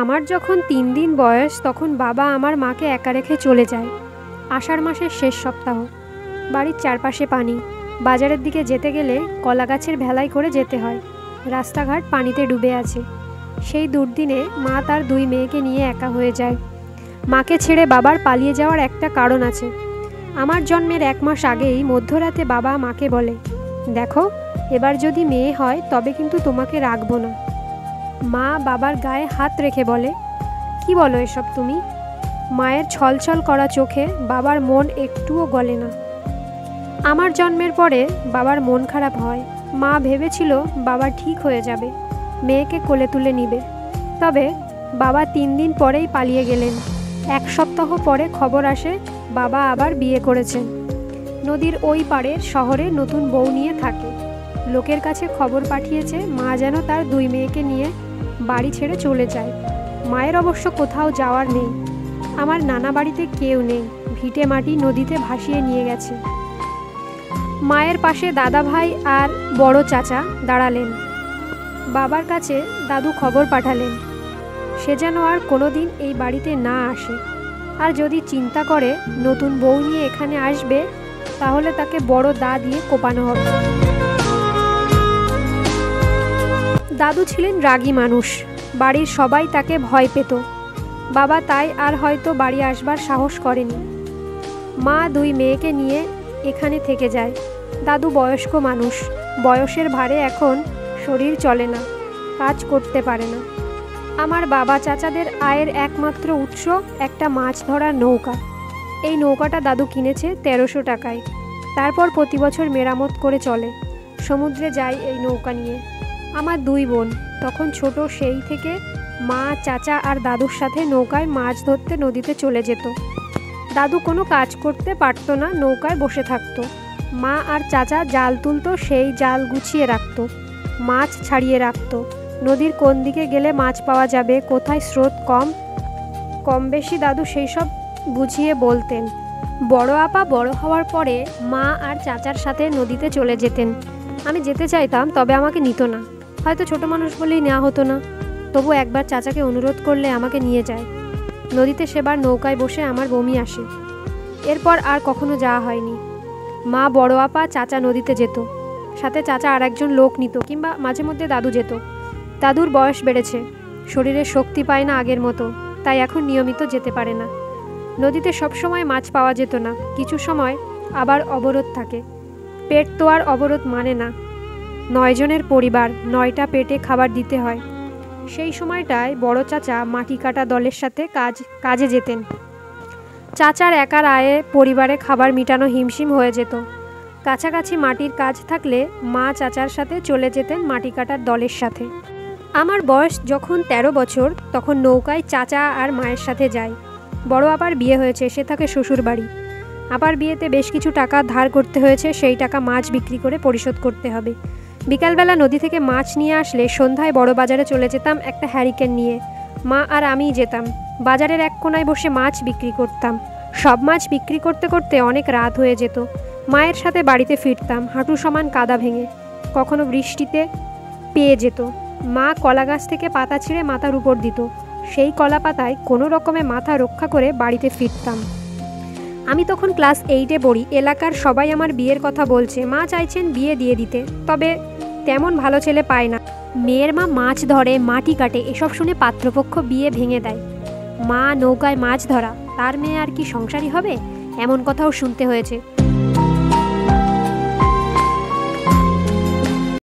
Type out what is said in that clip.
আমার যখন ৩ দিন বয়স তখন বাবা আমার মাকে একা রেখে চলে যায়। আষাঢ় মাসের শেষ সপ্তাহ। বাড়ির চারপাশে পানি। বাজারের দিকে যেতে গেলে কলা গাছের ভেলায় করে যেতে হয়। রাস্তাঘাট পানিতে ডুবে আছে। সেই দুর্দিনে মা তার ২ মেয়েকে নিয়ে একা হয়ে যায়। মাকে ছেড়ে বাবার পালিয়ে যাওয়ার একটা কারণ আছে। আমার জন্মের ১ মাস আগেই মধ্যরাতে বাবা মাকে বলে, দেখো, এবার যদি মেয়ে হয় তবে কিন্তু তোমাকে রাখবো না। মা বাবার গায়ে হাত রেখে বলে, কি বলো এসব তুমি? মায়ের ছলছল করা চোখে বাবার মন একটুও গলে না। আমার জন্মের পরে বাবার মন খারাপ হয়। মা ভেবেছিল বাবা ঠিক হয়ে যাবে, মেয়েকে কোলে তুলে নিবে। তবে বাবা ৩ দিন পরেই পালিয়ে গেলেন। ১ সপ্তাহ পরে খবর আসে বাবা আবার বিয়ে করেছেন। নদীর ওই পাড়ের শহরে নতুন বউ নিয়ে থাকে। লোকের কাছে খবর পাঠিয়েছে মা যেন তার ২ মেয়েকে নিয়ে বাড়ি ছেড়ে চলে যায়। মায়ের অবশ্য কোথাও যাওয়ার নেই। আমার নানা বাড়িতে কেউ নেই, ভিটে মাটি নদীতে ভাসিয়ে নিয়ে গেছে। মায়ের পাশে দাদা ভাই আর বড় চাচা দাঁড়ালেন। বাবার কাছে দাদু খবর পাঠালেন সে যেন আর কোনোদিন এই বাড়িতে না আসে, আর যদি চিন্তা করে নতুন বউ নিয়ে এখানে আসবে তাহলে তাকে বড় দা দিয়ে কোপানো হবে। দাদু ছিলেন রাগী মানুষ। বাড়ির সবাই তাকে ভয় পেত। বাবা তাই আর হয়তো বাড়ি আসবার সাহস করেনি। মা ২ মেয়েকে নিয়ে এখানে থেকে যায়। দাদু বয়স্ক মানুষ। বয়সের ভারে এখন শরীর চলে না, কাজ করতে পারে না। আমার বাবা চাচাদের আয়ের একমাত্র উৎস একটা মাছ ধরার নৌকা। এই নৌকাটা দাদু কিনেছে ১৩০০ টাকায়। তারপর প্রতি বছর মেরামত করে চলে। সমুদ্রে যায় এই নৌকা নিয়ে। আমার ২ বোন তখন ছোট, সেই থেকে মা, চাচা আর দাদুর সাথে নৌকায় মাছ ধরতে নদীতে চলে যেত। দাদু কোনো কাজ করতে পারত না, নৌকায় বসে থাকত। মা আর চাচা জাল তুলতো, সেই জাল গুছিয়ে রাখত, মাছ ছাড়িয়ে রাখত। নদীর কোন দিকে গেলে মাছ পাওয়া যাবে, কোথায় স্রোত কম বেশি দাদু সেই সব বুঝিয়ে বলতেন। বড় আপা বড় হওয়ার পরে মা আর চাচার সাথে নদীতে চলে যেতেন। আমি যেতে চাইতাম, তবে আমাকে নিত না। হয়তো ছোট মানুষ বলেই নেওয়া হতো না। তবু একবার চাচাকে অনুরোধ করলে আমাকে নিয়ে যায়। নদীতে সেবার নৌকায় বসে আমার বমি আসে। এরপর আর কখনো যাওয়া হয়নি। মা, বড় আপা, চাচা নদীতে যেত, সাথে চাচা আর একজন লোক নিত, কিংবা মাঝে মধ্যে দাদু যেত। দাদুর বয়স বেড়েছে, শরীরে শক্তি পায় না আগের মতো, তাই এখন নিয়মিত যেতে পারে না। নদীতে সবসময় মাছ পাওয়া যেত না, কিছু সময় আবার অবরোধ থাকে। পেট তো আর অবরোধ মানে না। ৯ জনের পরিবার, ৯টা পেটে খাবার দিতে হয়। সেই সময়টায় বড় চাচা মাটি কাটা দলের সাথে কাজে যেতেন। চাচার একার আয়ে পরিবারে খাবার মিটানো হিমশিম হয়ে যেত। কাছাকাছি মাটির কাজ থাকলে মা চাচার সাথে চলে যেতেন মাটি কাটার দলের সাথে। আমার বয়স যখন ১৩ বছর তখন নৌকায় চাচা আর মায়ের সাথে যাই। বড় আপার বিয়ে হয়েছে, সে থাকে শ্বশুর বাড়ি। আপার বিয়েতে বেশ কিছু টাকা ধার করতে হয়েছে, সেই টাকা মাছ বিক্রি করে পরিশোধ করতে হবে। বিকালবেলা নদী থেকে মাছ নিয়ে আসলে সন্ধ্যায় বড় বাজারে চলে যেতাম একটা হ্যারিকেন নিয়ে। মা আর আমিই যেতাম। বাজারের এক কোনায় বসে মাছ বিক্রি করতাম। সব মাছ বিক্রি করতে করতে অনেক রাত হয়ে যেত। মায়ের সাথে বাড়িতে ফিরতাম হাঁটু সমান কাদা ভেঙে। কখনো বৃষ্টিতে পেয়ে যেত। মা কলা গাছ থেকে পাতা ছিঁড়ে মাথার উপর দিত। সেই কলা পাতায় কোনো রকমে মাথা রক্ষা করে বাড়িতে ফিরতাম। আমি তখন ক্লাস 8-এ পড়ি। এলাকার সবাই আমার বিয়ের কথা বলছে। মা চাইছেন বিয়ে দিয়ে দিতে, তবে তেমন ভালো ছেলে পায় না। মেয়ের মা মাছ ধরে, মাটি কাটে, এসব শুনে পাত্রপক্ষ বিয়ে ভেঙে দেয়। মা নৌকায় মাছ ধরা, তার মেয়ে আর কি সংসারী হবে, এমন কথাও শুনতে হয়েছে।